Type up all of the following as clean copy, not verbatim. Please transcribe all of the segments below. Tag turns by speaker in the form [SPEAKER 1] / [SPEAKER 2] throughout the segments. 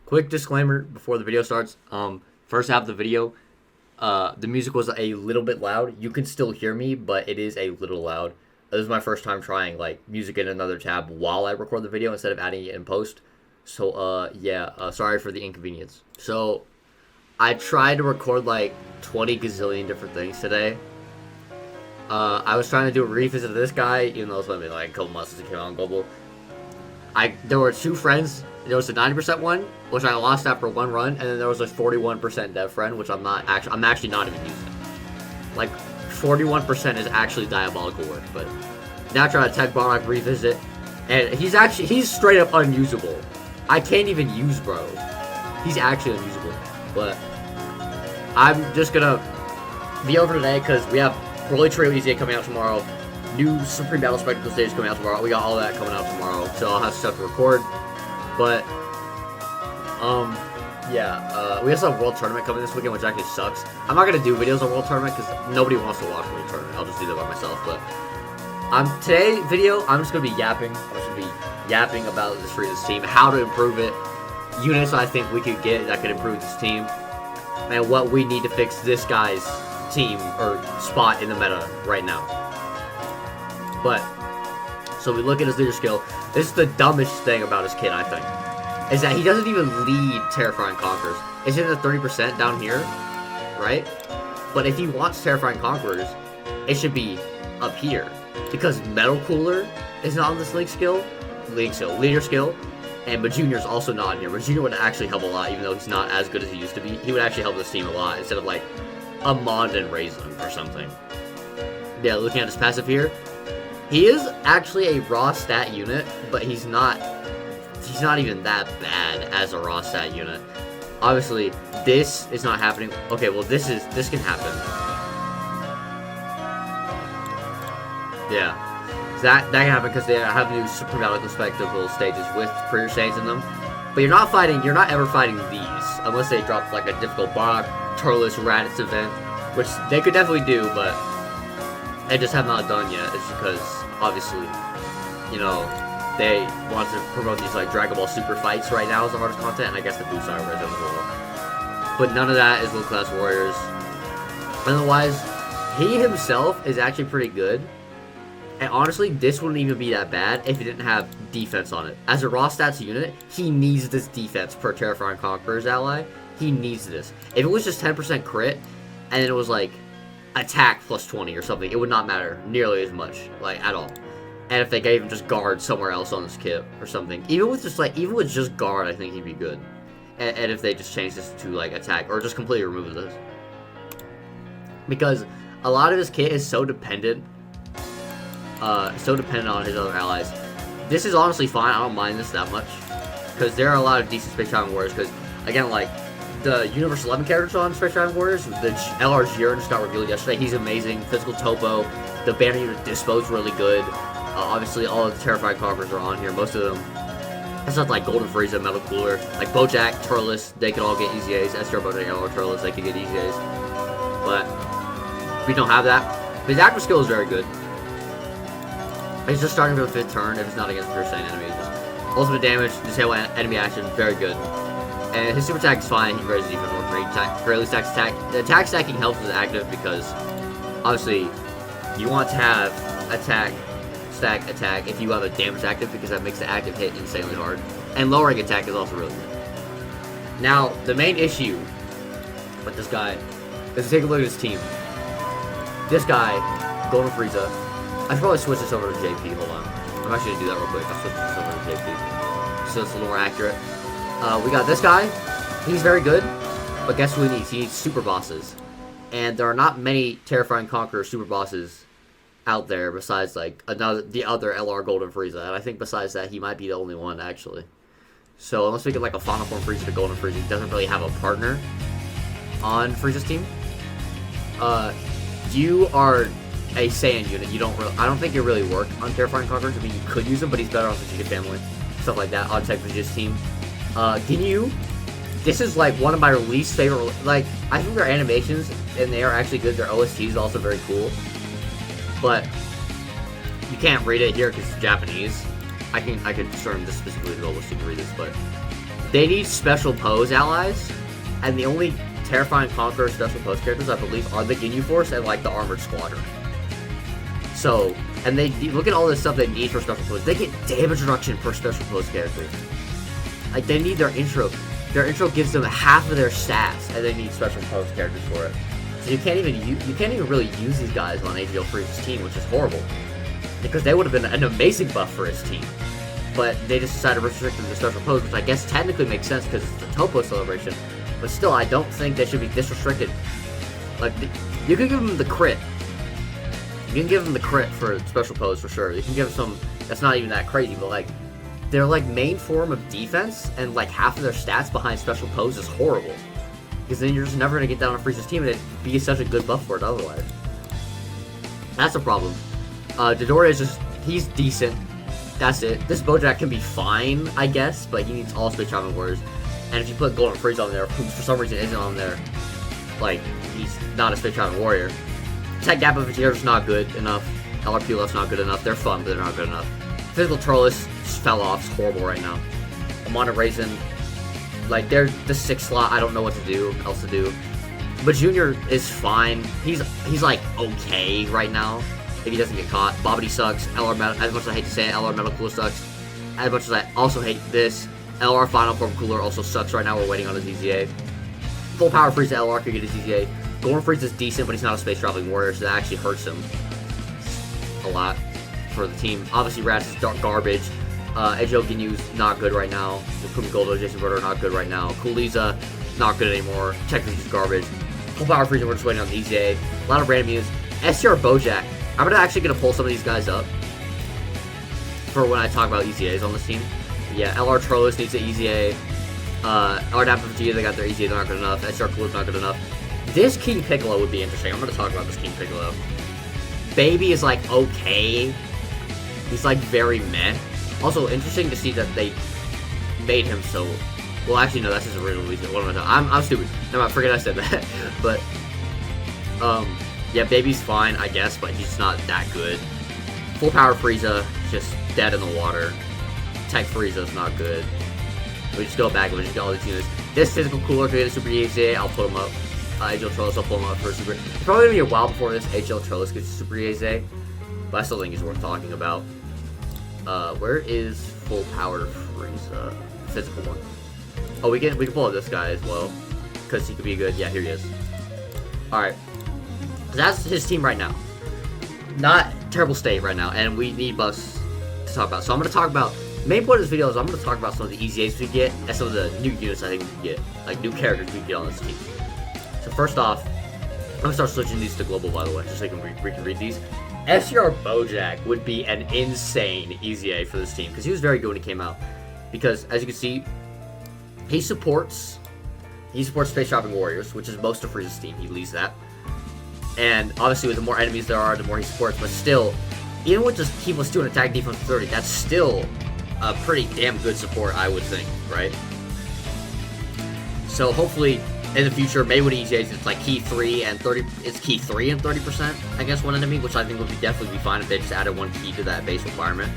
[SPEAKER 1] Quick disclaimer before the video starts. First half of the video, the music was a little bit loud. You can still hear me, but it is a little loud. This is my first time trying like music in another tab while I record the video instead of adding it in post. So sorry for the inconvenience. So I tried to record like 20 gazillion different things today. I was trying to do a revisit of this guy, even though it's been like a couple months since it came out on global. There were two friends. There was a 90% one, which I lost after one run, and then there was a 41% dev friend, which I'm actually not even using. Like 41% is actually diabolical work, but now trying to tech Barlock revisit, and he's straight up unusable. I can't even use bro. He's actually unusable. But I'm just gonna be over today because we have Broly Trio EZA coming out tomorrow. New Supreme Battle Spectacle stage coming out tomorrow. We got all that coming out tomorrow, so I'll have stuff to record. But we also have World Tournament coming this weekend, which actually sucks. I'm not gonna do videos on World Tournament because nobody wants to watch World Tournament. I'll just do that by myself. But today's video, I'm just gonna be yapping. I'm just gonna be yapping about this Freezas team, how to improve it, units I think we could get that could improve this team, and what we need to fix this guy's team or spot in the meta right now. But so we look at his leader skill. This is the dumbest thing about his kit, I think, is that he doesn't even lead Terrifying Conquerors. It's in the 30% down here, right? But if he wants Terrifying Conquerors, it should be up here because Metal Cooler is not on this leader skill, and Bajunior's also not in here. Bajunior would actually help a lot, even though he's not as good as he used to be. He would actually help this team a lot instead of like a Mond and Raisin or something. Yeah, looking at his passive here, he is actually a raw stat unit, but he's not even that bad as a raw stat unit. Obviously, this is not happening. Okay, well this can happen. Yeah. That can happen because they have new Supreme Battle Spectacle stages with prayer shades in them. But you're not ever fighting these unless they drop like a difficult block, Turles, Raditz event, which they could definitely do, but they just have not done yet. It's because obviously, you know, they want to promote these like Dragon Ball Super fights right now as the hardest content, and I guess the boosts are right as well. But none of that is Low Class Warriors. Otherwise, he himself is actually pretty good. And honestly, this wouldn't even be that bad if he didn't have defense on it. As a raw stats unit, he needs this defense per Terrifying Conqueror's ally. He needs this. If it was just 10% crit, and it was like attack plus 20 or something, it would not matter nearly as much, like at all. And if they gave him just guard somewhere else on this kit or something, even with just guard, I think he'd be good. And if they just change this to like attack or just completely remove this, because a lot of his kit is so dependent on his other allies. This is honestly fine. I don't mind this that much because there are a lot of decent Space Traveling Warriors. Because again, like the Universe 11 characters on Space Traveling Warriors, the LR Jiren just got revealed yesterday. He's amazing. Physical Topo, the banner unit Dispo is really good. Obviously, all of the Terrifying Conquerors are on here. Most of them. It's not like Golden Frieza, Metal Cooler, like Bojack, Turles. They could all get EZAs. STR Bojack, LR Turles, they could get EZAs. But we don't have that. His active skill is very good. He's just starting for the 5th turn if it's not against pure Saiyan enemies. Ultimate damage, disable enemy action, very good. And his super attack is fine. He raises defense more greatly stacks attack. The attack stacking helps with active because obviously you want to have attack stack attack if you have a damage active because that makes the active hit insanely hard. And lowering attack is also really good. Now the main issue with this guy is to take a look at his team. This guy, Golden Frieza. I should probably switch this over to JP, hold on. I'm actually going to do that real quick. I'll switch this over to JP. So it's a little more accurate. We got this guy. He's very good. But guess what he needs? He needs super bosses. And there are not many Terrifying Conqueror super bosses out there besides like the other LR Golden Frieza. And I think besides that, he might be the only one actually. So unless we get like a Final Form Frieza to Golden Frieza, he doesn't really have a partner on Frieza's team. You are a Saiyan unit. I don't think it really work on Terrifying Conquerors. I mean, you could use him, but he's better on the Vegeta family, stuff like that. Odd Tech Vegeta's team. Ginyu, this is like one of my least favorite. Like, I think their animations and they are actually good. Their OST is also very cool, but you can't read it here because it's Japanese. I could turn this specifically to go so you can read this, but they need special pose allies, and the only terrifying Conqueror special pose characters, I believe, are the Ginyu Force and, like, the Armored Squadron. So, and they look at all this stuff they need for special pose. They get damage reduction per special pose character. Like, they need their intro. Their intro gives them half of their stats, and they need special pose characters for it. So you can't even really use these guys on AGL Freeze's team, which is horrible. Because they would have been an amazing buff for his team. But they just decided to restrict them to special pose, which I guess technically makes sense because it's the Topo celebration. But still, I don't think they should be this restricted. Like, you can give them the crit. You can give them the crit for special pose for sure. You can give them some, that's not even that crazy, but like, their like main form of defense and like half of their stats behind special pose is horrible. Because then you're just never going to get down on Frieza's team and it'd be such a good buff for it otherwise. That's a problem. Dodoria is just, he's decent. That's it. This Bojack can be fine, I guess, but he needs all Space Traveling Warriors. And if you put Golden Frieza on there, who for some reason isn't on there, like, he's not a Space Traveling Warrior. Tech Gap of Vegeta's not good enough. LRP left's not good enough. They're fun, but they're not good enough. Physical Trollus just fell off. It's horrible right now. Amon and Raisin, like, they're the 6th slot. I don't know what else to do. But Junior is fine. He's like, okay right now. If he doesn't get caught. Bobbity sucks. LR Metal, as much as I hate to say it, LR Metal Cooler sucks. As much as I also hate this, LR Final Form Cooler also sucks right now. We're waiting on his EZA. Full Power Frieza LR could get his EZA. Golden Frieza's decent, but he's not a Space Traveling Warrior, so that actually hurts him a lot for the team. Obviously, Rats is garbage. Ejo Ginyu's not good right now. Kumi Goldo, Jason Broder not good right now. Cooliza, not good anymore. Technically just garbage. Full Power Frieza, we're just waiting on the EZA. A lot of random news. STR Bojack. I'm actually going to pull some of these guys up for when I talk about EZAs on this team. Yeah, LR Trollus needs an EZA. LR Dapper Vegeta, they got their EZA, they're not good enough. STR Cooler's not good enough. This King Piccolo would be interesting. I'm going to talk about this King Piccolo. Baby is like okay. He's like very meh. Also interesting to see that they made him so. Well, actually no, that's his original reason. What am I talking? I'm stupid. No, I forget I said that. But yeah, Baby's fine, I guess, but he's not that good. Full Power Frieza, just dead in the water. Tech Frieza's not good. We just go back and we just get all these units. This Physical Cooler could get a Super EZA. I'll put him up. HL Trollos, I'll pull him up for a Super. It's probably gonna be a while before this HL Trollos gets a Super EZA, but I still think he's worth talking about. Where is Full Power Frieza? Physical one. Oh, we can pull up this guy as well, because he could be good. Yeah, here he is. All right, that's his team right now. Not terrible state right now, and we need buffs to talk about. So I'm gonna talk about. Main point of this video is I'm gonna talk about some of the EZAs we get and some of the new units I think we can get, like new characters we can get on this team. So first off, I'm gonna start switching these to global, by the way, just so we can read these. SGR Bojack would be an insane EZA for this team, because he was very good when he came out. Because, as you can see, he supports Space Traveling Warriors, which is most of Frieza's team. He leads that. And, obviously, with the more enemies there are, the more he supports. But still, even with just Key +2 and attack defense 30, that's still a pretty damn good support, I would think, right? So, hopefully, in the future, maybe with EZAs, it's like key 3 and 30. It's key 3 and 30%, I guess, one enemy, which I think would definitely be fine if they just added one key to that base requirement.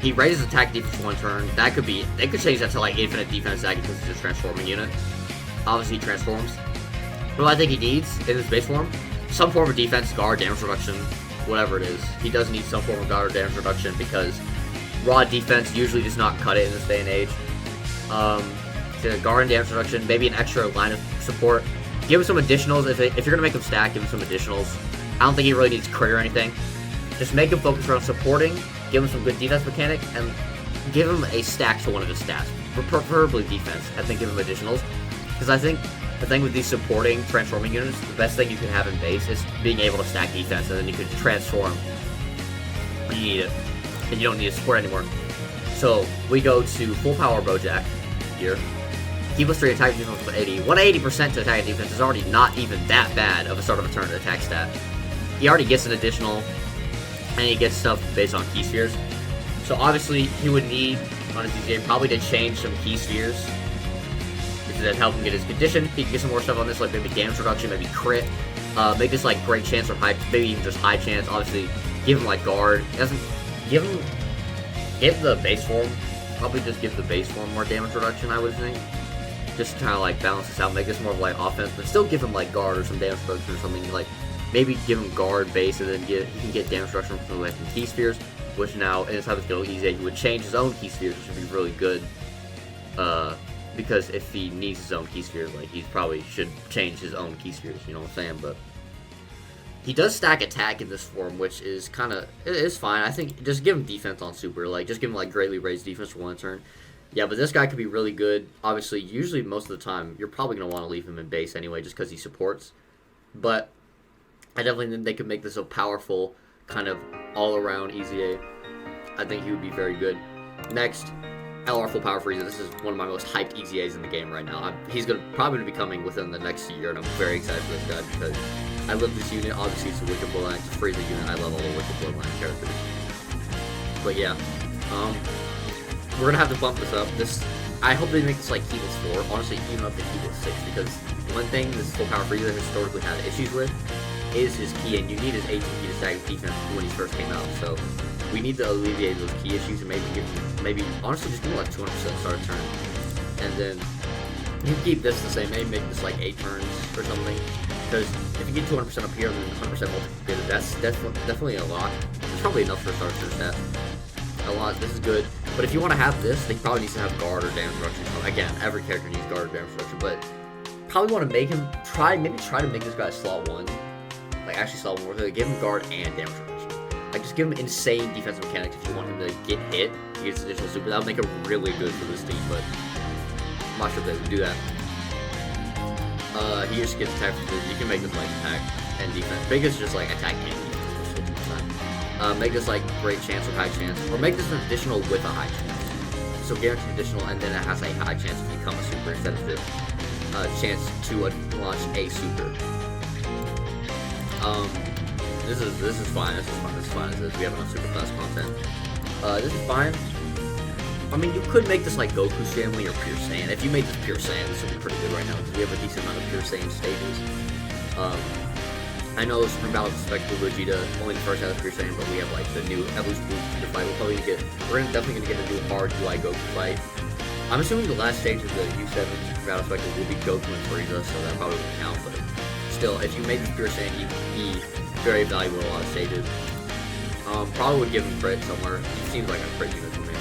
[SPEAKER 1] He raises attack defense 1 turn. That could be. They could change that to like infinite defense attack because it's a transforming unit. Obviously, he transforms. What I think he needs in his base form, some form of defense, guard, damage reduction, whatever it is. He does need some form of guard or damage reduction because raw defense usually does not cut it in this day and age. So guard and damage reduction, maybe an extra line of support. Give him some additionals. If you're going to make him stack, give him some additionals. I don't think he really needs crit or anything. Just make him focus around supporting, give him some good defense mechanic, and give him a stack to one of his stats. Preferably defense, and then give him additionals. Because I think the thing with these supporting, transforming units, the best thing you can have in base is being able to stack defense, and then you can transform when you need it. And you don't need to support anymore. So, we go to full power Bojack here. Key +3 attack defense with 80. 180% to attack defense is already not even that bad of a start of a turn to attack stat. He already gets an additional, and he gets stuff based on key spheres. So obviously, he would need, on his EZA, probably to change some key spheres. This would help him get his condition. He can get some more stuff on this, like maybe damage reduction, maybe crit. Make this like great chance or high, maybe even just high chance. Obviously, give him like guard. It doesn't give him the base form probably just give the base form more damage reduction, I would think. Just kind of like balance this out, make this more of like offense, but still give him like guard or some damage reduction or something. Like maybe give him guard base and then he can get damage reduction from like key spheres, which now in this type of skill easy, he would change his own key spheres, which would be really good. Because if he needs his own key spheres, like he probably should change his own key spheres. You know what I'm saying? But he does stack attack in this form, which is kind of is fine. I think just give him defense on super, like just give him like greatly raised defense for one turn. Yeah, but this guy could be really good. Obviously, usually most of the time, you're probably going to want to leave him in base anyway, just because he supports. But I definitely think they could make this a powerful, kind of all-around EZA. I think he would be very good. Next, LR Full Power Freeza. This is one of my most hyped EZAs in the game right now. He's probably going to be coming within the next year, and I'm very excited for this guy, because I love this unit. Obviously, it's a Wicked Bloodline. It's a Freeza unit. I love all the Wicked Bloodline characters. But yeah, we're gonna have to bump this up. I hope they make this like Heatless 4. Honestly, even up to Heatless 6, because one thing this Full Power Freeza historically had issues with is his key, and you need his 18 key to stack his defense when he first came out. So we need to alleviate those key issues and maybe honestly just give him like 200% start a turn, and then you keep this the same. Maybe make this like 8 turns or something. Because if you get 200% up here and then 100% multiplicated, that's definitely a lot. It's probably enough for a starter turn stat. A lot. This is good. But if you want to have this, they probably need to have guard or damage reduction. Again, every character needs guard or damage reduction, but probably want to make him try to make this guy slot 1. Like actually slot 1, where give him guard and damage reduction. Like just give him insane defensive mechanics if you want him to get hit. He gets additional super. That would make it really good for this team, but I'm not sure if they would do that. He just gets attack. You can make this like attack and defense. Make this just like attack and defense. Make this like great chance or high chance, or make this an additional with a high chance. So guaranteed additional, and then it has a high chance to become a super instead of this chance to launch a super. This is fine. This is fine as this. We have enough super class content. This is fine. I mean, you could make this like Goku's family or Pure Saiyan. If you made this Pure Saiyan, this would be pretty good right now, because we have a decent amount of Pure Saiyan stages. I know Supreme Battle Spectre Vegeta, only the first half of Pure Saiyan, but we have like the new Evolution Boost fight. We're definitely gonna get a new hard UI Goku fight. I'm assuming the last stage of the U7 Supreme Battle Spectre will be Goku and Frieza, so that probably won't count, but still, if you made this Pure Saiyan, he'd be very valuable in a lot of stages. Probably would give him crit somewhere. He seems like a crit unit to me.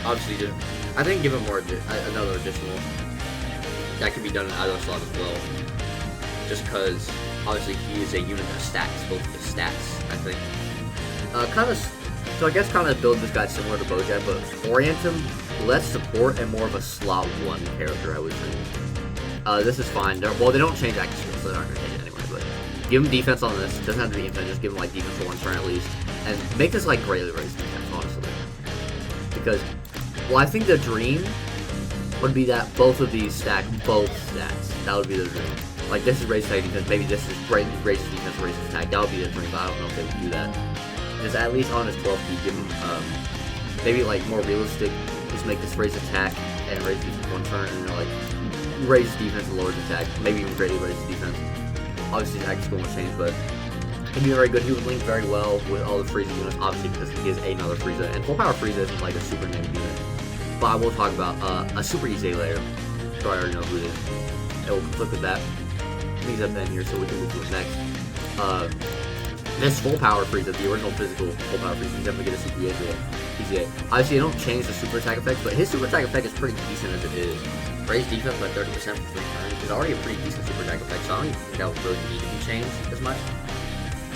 [SPEAKER 1] Obviously, I think give him another additional. That could be done in either slot as well. Just because, obviously, he is a unit that stacks both the stats, I think. So I guess kind of build this guy similar to Bojack, but orient him less support and more of a slot 1 character, I would think. This is fine. Well, they don't change active skills, so they're not going to change it anyway, but give him defense on this. It doesn't have to be infinite, just give him like defense for 1 turn at least. And make this like greatly raised defense, honestly. Because, well, I think the dream would be that both of these stack both stats. That would be the dream. Like, this is raised attack defense, maybe this is raises defense, raises attack. That would be the dream, but I don't know if they would do that. Just at least on his 12 key, give him, maybe like more realistic, just make this raise attack and raise defense 1 turn, and then like, raise defense and lower attack. Maybe even greatly raise defense. Obviously, his active skill won't change, but he'd be very good. He would link very well with all the Frieza units, obviously, because he is another Frieza. And Full Power Frieza isn't like a super named unit. But I will talk about a super EZA later. So I already know who it is. And we'll click with that. These up in here so we can move to it next. This Full Power Frieza, the original physical Full Power Frieza, you definitely get a super EZA. Obviously, they don't change the super attack effect, but his super attack effect is pretty decent as it is. Raise defense by 30% for 3 turns is already a pretty decent super attack effect, so I don't even think that would really need to be changed as much.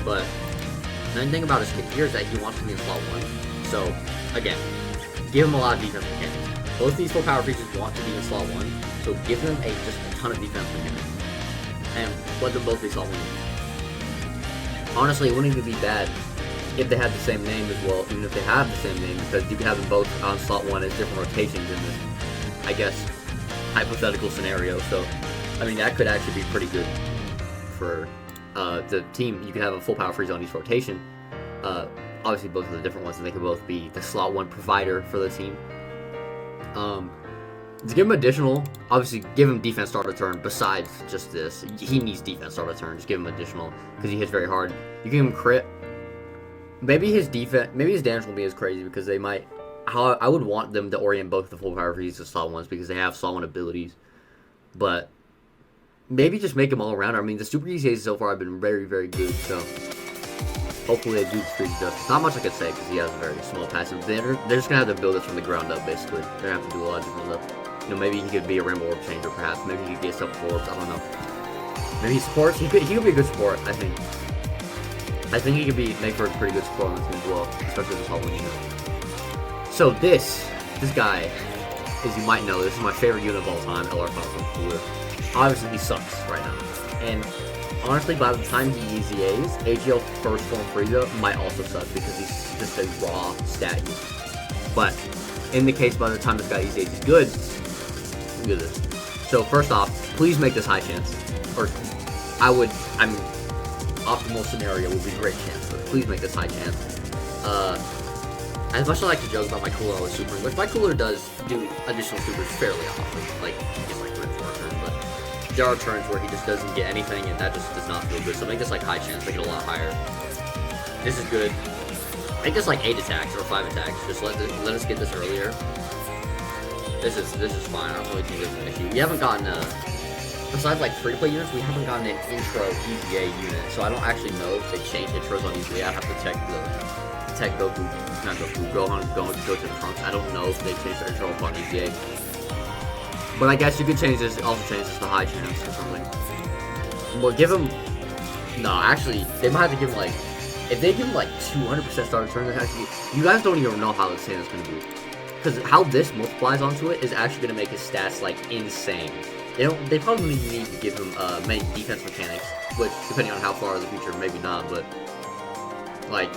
[SPEAKER 1] But the main thing about his kit here is that he wants to be in slot 1. So, again, give him a lot of defense mechanics. Both these Full Power Freezas want to be in slot 1, so give them just a ton of defense mechanics. And let them both be slot 1. Honestly, it wouldn't even be bad if they had the same name as well, even if they have the same name, because you can have them both on slot 1 as different rotations in this, I guess, hypothetical scenario. So, I mean, that could actually be pretty good for the team. You can have a Full Power Freeze on each rotation. Obviously, both of the different ones, and they could both be the slot 1 provider for the team. To give him additional, obviously, give him defense start a turn. Besides just this, he needs defense start a turn. Just give him additional because he hits very hard. You give him crit. Maybe his damage won't be as crazy because they might. how I would want them to orient both the full power freezes to slot ones because they have slot one abilities. But maybe just make them all around. I mean, the super EZAs so far have been very, very good. So hopefully they do freeze stuff. Not much I could say because he has a very small passive. They're just gonna have to build it from the ground up. Basically, they're gonna have to do a lot of different stuff. You know, maybe he could be a rainbow orb changer, perhaps. Maybe he could get stuff for orbs. I don't know. Maybe he supports. He could be a good support. I think he could make for a pretty good support on this team as well, especially this whole unit. So this guy, as you might know, this is my favorite unit of all time, LR Console Cooler. Obviously, he sucks right now. And honestly, by the time he EZAs, AGL First Form Frieza might also suck because he's just a raw stat unit. But in the case, by the time this guy EZAs, he's good. Look at this. So first off, please make this high chance. Or optimal scenario would be great chance, but please make this high chance. As much as I like to joke about my cooler always supering, which my cooler does do additional supers fairly often, like he gets like 3 or 4 turns, but there are turns where he just doesn't get anything, and that just does not feel good. So make this like high chance, make it a lot higher. This is good. Make this like 8 attacks or 5 attacks. Just let us get this earlier. This is fine. I don't really think there's an issue. We haven't gotten besides like free-to-play units, we haven't gotten an intro EZA unit, so I don't actually know if they changed intros on EZA. I have to check Goku, not Goku, Gohan, go to the Trunks. I don't know if they changed their intro upon EZA. But I guess you could change this, also change this to high chance or something. Well, give him, no, actually, they might have to give him like, if they give him like 200% start turn, actually, you guys don't even know how insane it's going to be. Because how this multiplies onto it is actually going to make his stats like insane. They probably need to give him many defense mechanics, which, depending on how far in the future, maybe not, but, like,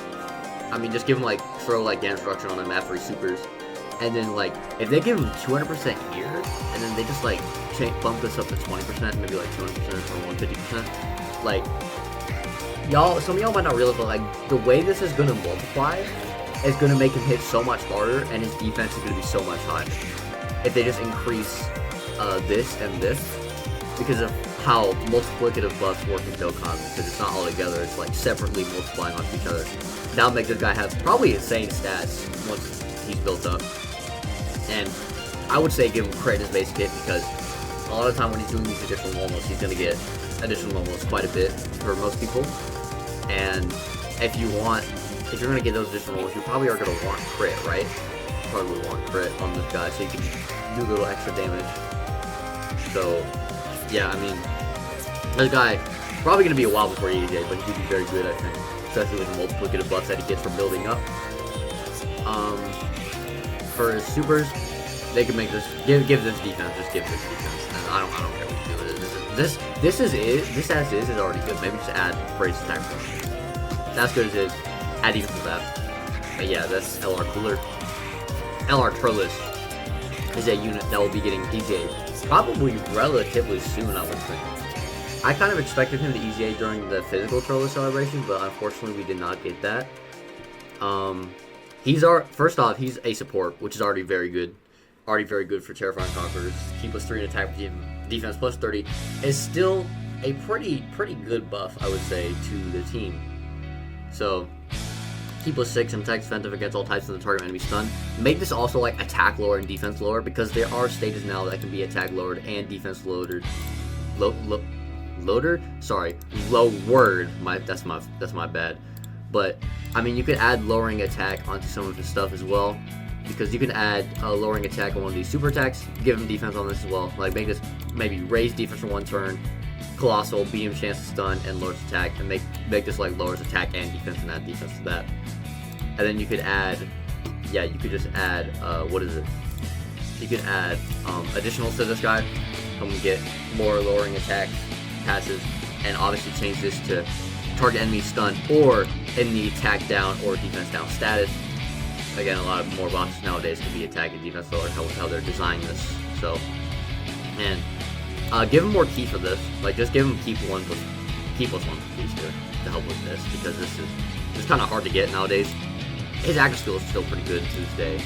[SPEAKER 1] I mean, just give him, like, throw, like, damage reduction on him after he supers, and then, like, if they give him 200% here, and then they just, like, bump this up to 20%, maybe, like, 200% or 150%, like, some of y'all might not realize, but, like, the way this is gonna multiply is gonna make him hit so much harder, and his defense is gonna be so much higher. If they just increase this and this, because of how multiplicative buffs work in Dokkan, because it's not all together, it's like separately multiplying onto each other. That'll make this guy have probably insane stats once he's built up. And I would say give him credit as basic hit, because a lot of the time when he's doing these additional normals, he's going to get additional normals quite a bit for most people. And if you're going to get those additional normals, you probably are going to want crit, right? Probably would want crit on this guy, so you can do a little extra damage. So, yeah, I mean, this guy, probably going to be a while before he EZA, but he could be very good, I think. Especially with the multiplicative buffs that he gets from building up. For his supers, they can make this, give this defense, just give this defense. And I don't care what you do with it. This as is already good. Maybe just add phrase attack. That's good as is. Add defense to that. But yeah, that's LR Cooler. LR Turles is a unit that will be getting EZA probably relatively soon, I would think. I kind of expected him to EZA during the physical Turles celebration, but unfortunately we did not get that. First off, he's a support, which is already very good. Already very good for Terrifying Conquerors. Key +3 in attack, defense +30 is still a pretty good buff, I would say, to the team. So, Key +6 and attack defensive against all types of the target enemy stun. Make this also like attack lower and defense lower, because there are stages now that can be attack lowered and defense lowered. Lowered. That's my bad. But I mean, you could add lowering attack onto some of his stuff as well, because you can add lowering attack on one of these super attacks, give him defense on this as well. Like make this maybe raise defense for 1 turn, colossal, beat him chance to stun, and lowers attack, and make this like lowers attack and defense and add defense to that. And then you could add, you could just add You could add additionals to this guy, get more lowering attack passes, and obviously change this to target enemy stun or enemy attack down or defense down status. Again, a lot of more boxes nowadays can be attack and defense lower, how they're designing this. So, and give him more key for this. Like, just give him key +1 keys to help with this, because this is kind of hard to get nowadays. His active skill is still pretty good to this day.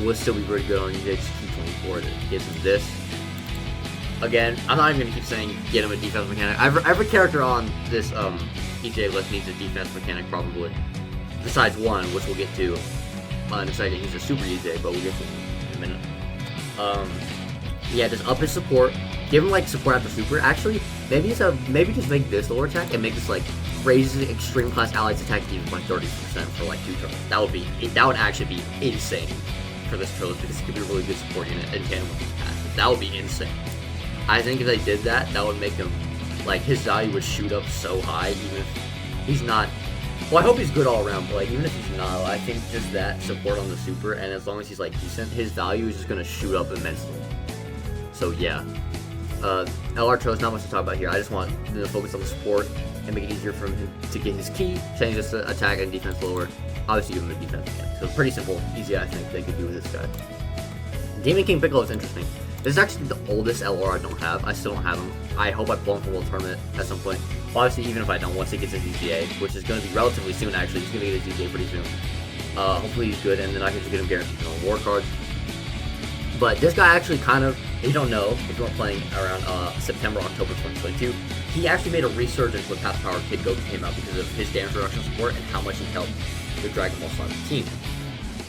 [SPEAKER 1] Would still be pretty good on EJ Key 24 that gives him this. Again, I'm not even gonna keep saying get him a defense mechanic. Every character on this EJ list needs a defense mechanic probably, besides one, which we'll get to. in a second. He's a super EJ, but we'll get to him in a minute. Yeah, just up his support. Give him like support after super. Actually, maybe just make this lower attack and make this like raises extreme class allies attack even by 30% for like 2 turns. That would actually be insane for this trilogy because it could be a really good support unit in tandem with these passes. That would be insane. I think if they did that, that would make him like his value would shoot up so high, even if he's not. Well, I hope he's good all around, but like even if he's not, I think just that support on the super, and as long as he's like decent, his value is just gonna shoot up immensely. So yeah, LR chose not much to talk about here. I just want to focus on the support and make it easier for him to get his key, change this to attack and defense lower. Obviously, give him the defense again. So pretty simple, easy. I think they could do with this guy. Demon King Piccolo is interesting. This is actually the oldest LR I don't have. I still don't have him. I hope I pull him for World Tournament at some point. Well, obviously, even if I don't, once he gets his ETA, which is going to be relatively soon, actually. He's going to get his ETA pretty soon. Hopefully he's good, and then I can just get him guaranteed on war cards. But this guy actually kind of, if you don't know, if you weren't playing around September, October 2022, he actually made a resurgence when Path Power Kid Goku came out because of his damage reduction support and how much he helped the Dragon Ball Slime team.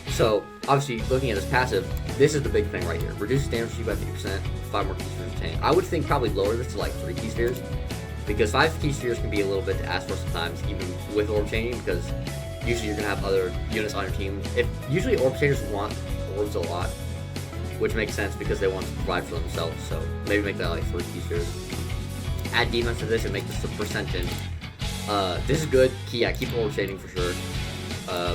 [SPEAKER 1] So, obviously, looking at his passive, this is the big thing right here. Reduces damage to you by 50%, 5 more key spheres retained. I would think probably lower this to like 3 key spheres, because 5 key spheres can be a little bit to ask for sometimes, even with orb changing, because usually you're going to have other units on your team. Usually orb changers want orbs a lot, which makes sense because they want to provide for themselves, so maybe make that like 3 key spheres. Add defense to this and make this a percentage. This is good. Yeah, keep orb changing for sure.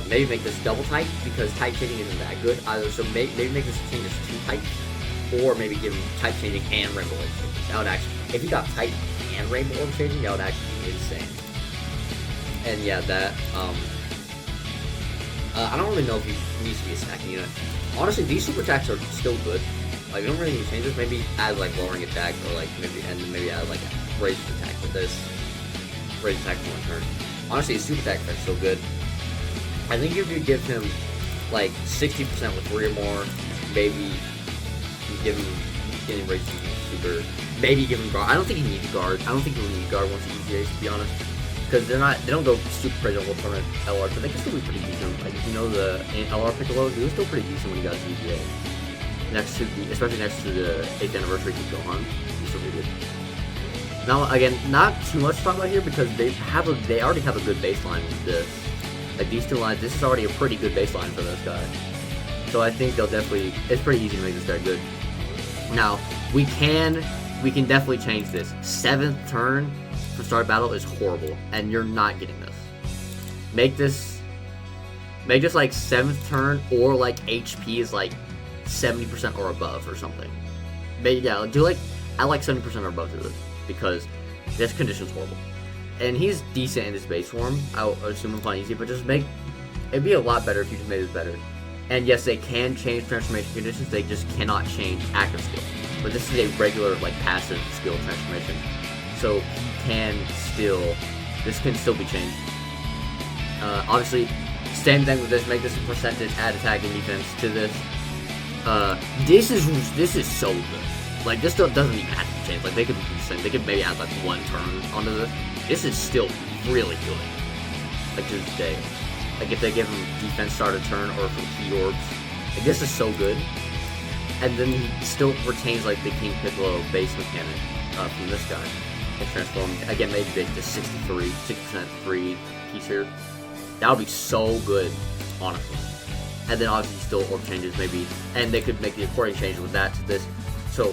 [SPEAKER 1] Maybe make this double type because type changing isn't that good either. So maybe make this change as 2 types, or maybe give him type changing and rainbow orb changing. That would actually, if you got type and rainbow orb changing, that would actually be insane. And yeah, that I don't really know if he needs to be a stacking unit. Honestly, these super attacks are still good. Like, you don't really need to change this. Maybe add like lowering attack, or like maybe add like raised attack with this. Raised attack for 1 turn. Honestly, his super attack is so good. I think if you give him like 60% with 3 or more, maybe give him getting raised super. Maybe give him guard. I don't think he needs guard. I don't think he'll need guard once he ETAs, to be honest, because they don't go super crazy on World Tournament LR, but they can still be pretty decent. Like if you know the LR Piccolo, he was still pretty decent when he got his ETA. Especially next to the 8th anniversary of Gohan, he's still pretty good. Now again, not too much to talk about here because they already have a good baseline with this. Like these 2 lines, this is already a pretty good baseline for this guy. So I think it's pretty easy to make this guy good. Now, we can definitely change this. 7th turn for start battle is horrible, and you're not getting this. Make this like 7th turn, or like HP is like 70% or above or something. But yeah, add like 70% or above to this, because this condition's horrible. And he's decent in his base form, I would assume I'm playing easy, but it'd be a lot better if you just made this better. And yes, they can change transformation conditions, they just cannot change active skill. But this is a regular, like, passive skill transformation. So, this can still be changed. Obviously, same thing with this, make this a percentage, add attack and defense to this. This is so good. Like, this doesn't even have to change. Like, they could maybe add, like, 1 turn onto this. This is still really good. Like, to this day. Like, if they give him defense start a turn or from key orbs. Like, this is so good. And then he still retains, like, the King Piccolo base mechanic from this guy. And transform, again, maybe make this 60% free piece here. That would be so good, honestly. And then obviously still orb changes, maybe. And they could make the according change with that to this. So,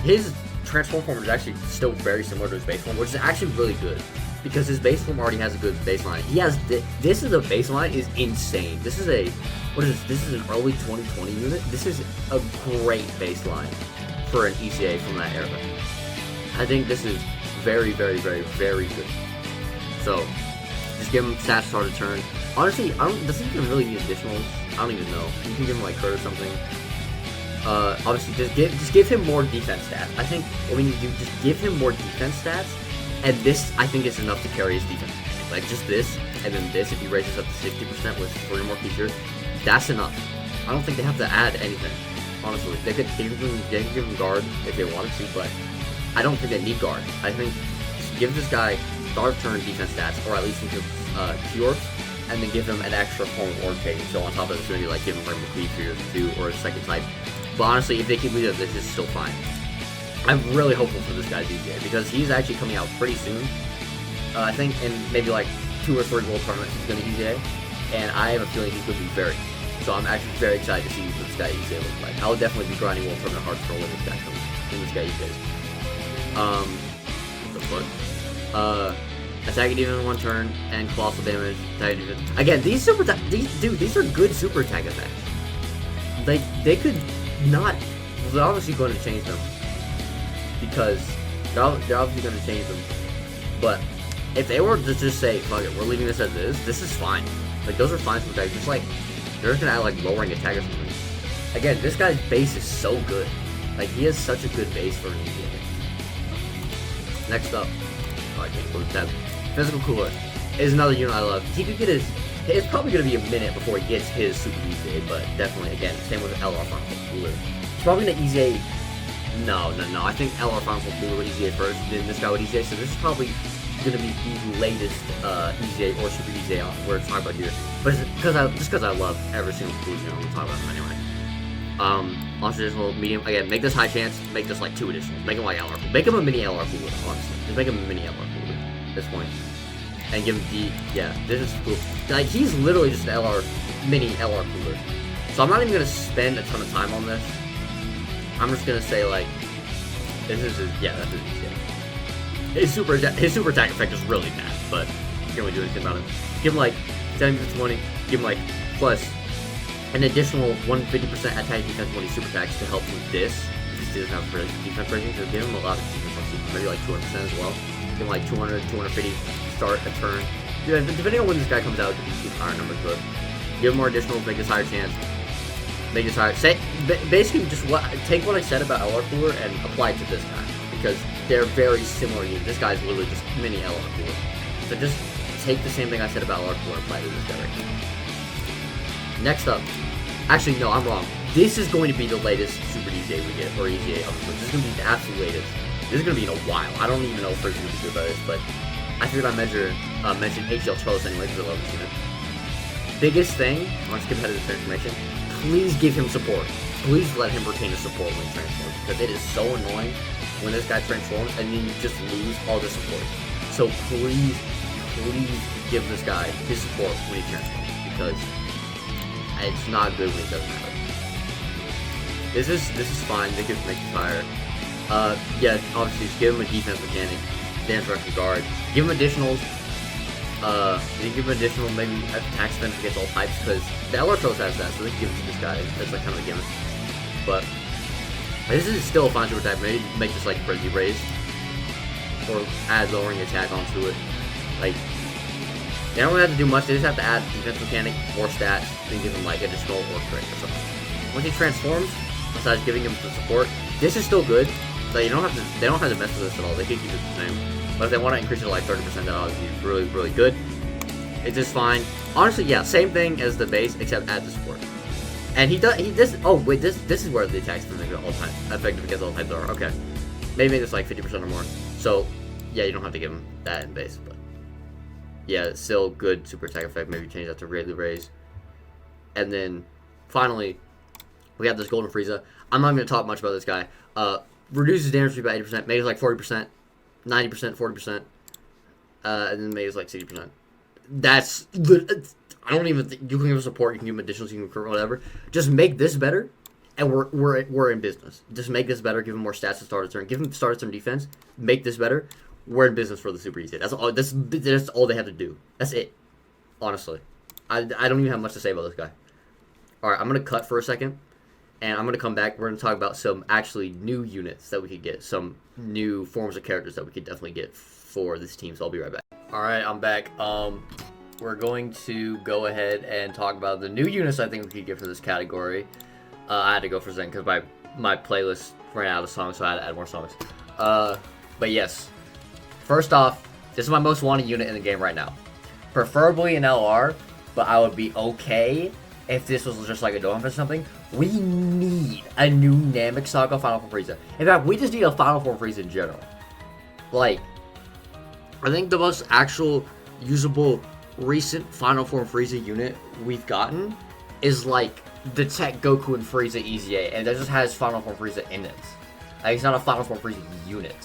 [SPEAKER 1] his transform form is actually still very similar to his base form, which is actually really good because his base form already has a good baseline. He has this is a baseline is insane. This is an early 2020 unit. This is a great baseline for an ECA from that era. I think this is very, very, very, very good. So just give him stats start a turn. Honestly, does he even really need additionals? I don't even know. You can give him like crit or something. Obviously, just give him more defense stats. I think what we need to do, just give him more defense stats, and this, I think, is enough to carry his defense. Like, just this, and then this, if he raises up to 60% with 3 more features, that's enough. I don't think they have to add anything, honestly. They could give him guard if they wanted to, but I don't think they need guard. I think just give this guy start turn defense stats, or at least give Q-Orbs, and then give him an extra form of orb change. So on top of this, maybe like give him Rainbow Cleave for your 2 or a second type. But honestly, if they keep leading, this is still fine. I'm really hopeful for this guy's EZA because he's actually coming out pretty soon. I think in maybe like 2 or 3 World Tournaments he's going to EZA, and I have a feeling he's going to be very. So I'm actually very excited to see what this guy EZA looks like. I'll definitely be grinding World Tournament hard when this guy comes. When this guy EZAs. What the fuck? Attacking even in 1 turn and colossal damage. Again, these are good super attack effects. Like they could not. They're obviously going to change them because they're obviously going to change them. But if they were to just say, "Fuck it, we're leaving this as is," this is fine. Like those are fine super attacks. Just like they're just gonna add like lowering attack or something. Again, this guy's base is so good. Like he has such a good base for an EZA. Next up, I can't go to tab. Physical Cooler is another unit I love. He could get his. It's probably gonna be a minute before he gets his super EZA, but definitely again, same with LR Final Cooler. He's probably gonna EZA. No. I think LR Final Cooler would EZA first, then this guy would EZA. So this is probably gonna be the latest EZA or super EZA we're talking about here. But it's because I love every single Cooler unit we're talking about him anyway. Launch additional medium again. Make this high chance. Make this like 2 additionals. Make him like LR. Make him a mini LR Cooler. Honestly, just make him a mini LR Cooler at this point. And give him this is cool. Like he's literally just an mini LR Cooler. So I'm not even gonna spend a ton of time on this. I'm just gonna say like, this is that's his EZA. His super attack effect is really bad, but can't really do anything about it. Give him like 70 to 20. Give him like plus an additional 150% attack defense when he super attacks to help with this. Because he doesn't have defense rating, so give him a lot of defense on super, maybe like 200% as well. Give him like 200, 250 start a turn. Yeah, depending on when this guy comes out, it could be higher numbers, but give him more additionals, make this higher chance. Make this higher. Basically, just take what I said about LR Cooler and apply it to this guy because they're very similar units. This guy's literally just mini LR Cooler. So just take the same thing I said about LR Cooler and apply it to this guy right here. Next up, actually no, I'm wrong. This is going to be the latest Super EZA we get, or EZA upload. This is going to be the absolute latest. This is going to be in a while. I don't even know if Freeza's going to be good about this, but I figured I'd mention HL Trellis anyway because I love this unit. Biggest thing, I want to skip ahead of this transformation, please give him support. Please let him retain his support when he transforms, because it is so annoying when this guy transforms and then you just lose all the support. So please give this guy his support when he transforms, because it's not good when it doesn't happen. This is fine. They could make it higher. Yeah, obviously just give him a defense mechanic, dance rush and guard. Give him additionals. They give him additional maybe attack defense against all types because the LR Trolls has that, so they can give it to this guy. That's like kind of a gimmick. But this is still a fine super attack. Maybe make this like frenzy raise or add lowering attack onto it. Like they don't really have to do much. They just have to add defense mechanic, more stats, then give him like additional or crit or something. Once he transforms, besides giving him the support, this is still good. So you don't have to. They don't have to mess with this at all. They can keep it the same. But if they want to increase it to like 30%, that obviously is really, really good. It's just fine. Honestly, yeah, same thing as the base, except add the support. And he does. Oh wait, this is where the attacks from all time effective against all types are. Okay, maybe it's like 50% or more. So yeah, you don't have to give him that in base, but yeah, it's still good super attack effect. Maybe change that to greatly raise. And then finally, we have this Golden Frieza. I'm not going to talk much about this guy. Reduces damage speed by 80%, makes like 40%, 90%, 40%, and then makes like 60%. That's, I don't even think, you can give him support, you can give him additionals, you can crit, whatever. Just make this better, and we're in business. Just make this better, give him more stats to start a turn, give him start a turn defense, make this better. We're in business for the Super EZA. That's all they have to do. That's it. Honestly. I don't even have much to say about this guy. Alright, I'm going to cut for a second. And I'm going to come back. We're going to talk about some actually new units that we could get. Some new forms of characters that we could definitely get for this team. So I'll be right back. Alright, I'm back. We're going to go ahead and talk about the new units I think we could get for this category. I had to go for a second because my playlist ran out of songs, so I had to add more songs. But yes. First off, this is my most wanted unit in the game right now. Preferably an LR, but I would be okay if this was just like a Dokkan or something. We need a new Namek Saga Final Form Frieza. In fact, we just need a Final Form Frieza in general. Like, I think the most actual usable recent Final Form Frieza unit we've gotten is like the Tech Goku and Frieza EZA, and that just has Final Form Frieza in it. Like, it's not a Final Form Frieza unit.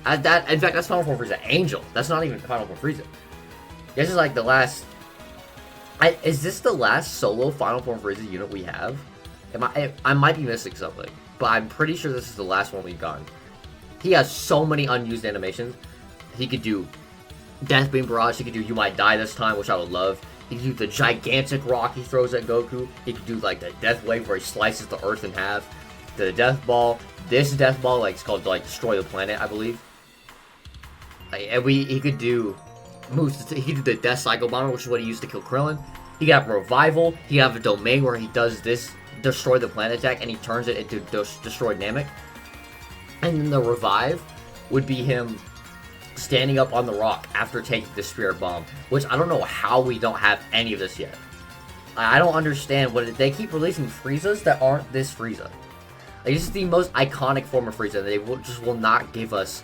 [SPEAKER 1] In fact, that's Final Form Frieza Angel. That's not even Final Form Frieza. This is like the last... is this the last solo Final Form Frieza unit we have? I might be missing something, but I'm pretty sure this is the last one we've gotten. He has so many unused animations. He could do Death Beam Barrage. He could do You Might Die This Time, which I would love. He could do the gigantic rock he throws at Goku. He could do like the Death Wave where he slices the Earth in half. The Death Ball. This Death Ball, like, it's called like Destroy the Planet, I believe. And he could do moves. He could do the Death Cycle Bomber, which is what he used to kill Krillin. He could have Revival. He could have a Domain where he does this Destroy the Planet attack and he turns it into Destroy Namek. And then the Revive would be him standing up on the rock after taking the Spirit Bomb, which I don't know how we don't have any of this yet. I don't understand they keep releasing Friezas that aren't this Frieza. Like, this is the most iconic form of Frieza. They just will not give us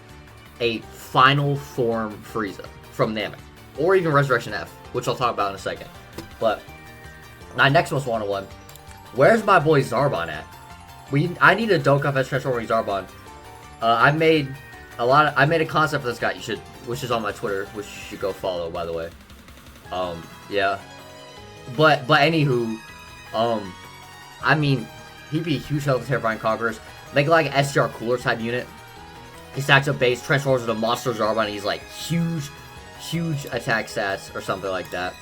[SPEAKER 1] a final form Frieza from Namek, or even Resurrection F, which I'll talk about in a second. But my next most wanted one. Where's my boy Zarbon at? I need a Dokkan Fest transforming Zarbon. I made a concept for this guy. Which is on my Twitter, which you should go follow, by the way. Yeah. But anywho, I mean, he'd be a huge help with Terrifying Conquerors. Make like an SDR Cooler type unit. He stacks up base, transforms into Monster Zarbon, and he's like huge attack stats or something like that.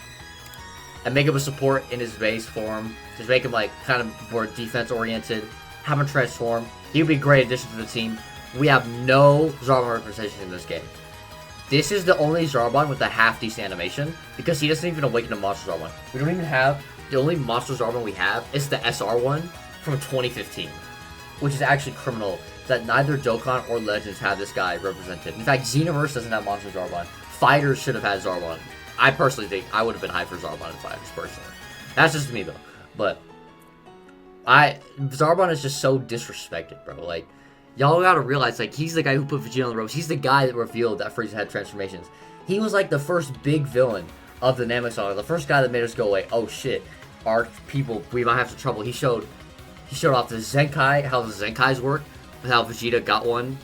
[SPEAKER 1] And make him a support in his base form. Just make him like kind of more defense oriented. Have him transform. He would be a great addition to the team. We have no Zarbon representation in this game. This is the only Zarbon with a half decent animation because he doesn't even awaken a Monster Zarbon. We don't even have, the only Monster Zarbon we have is the SR one from 2015, which is actually criminal that neither Dokkan or Legends have this guy represented. In fact, Xenoverse doesn't have Monster Zarbon. Fighters should have had Zarbon. I personally think I would have been hyped for Zarbon in Fighters, personally. That's just me, though. But Zarbon is just so disrespected, bro. Like, y'all gotta realize, like, he's the guy who put Vegeta on the ropes. He's the guy that revealed that Frieza had transformations. He was, like, the first big villain of the Namek Saga. The first guy that made us go, like, oh, shit. Our people, we might have some trouble. He showed off the Zenkai, how the Zenkais work, how Vegeta got one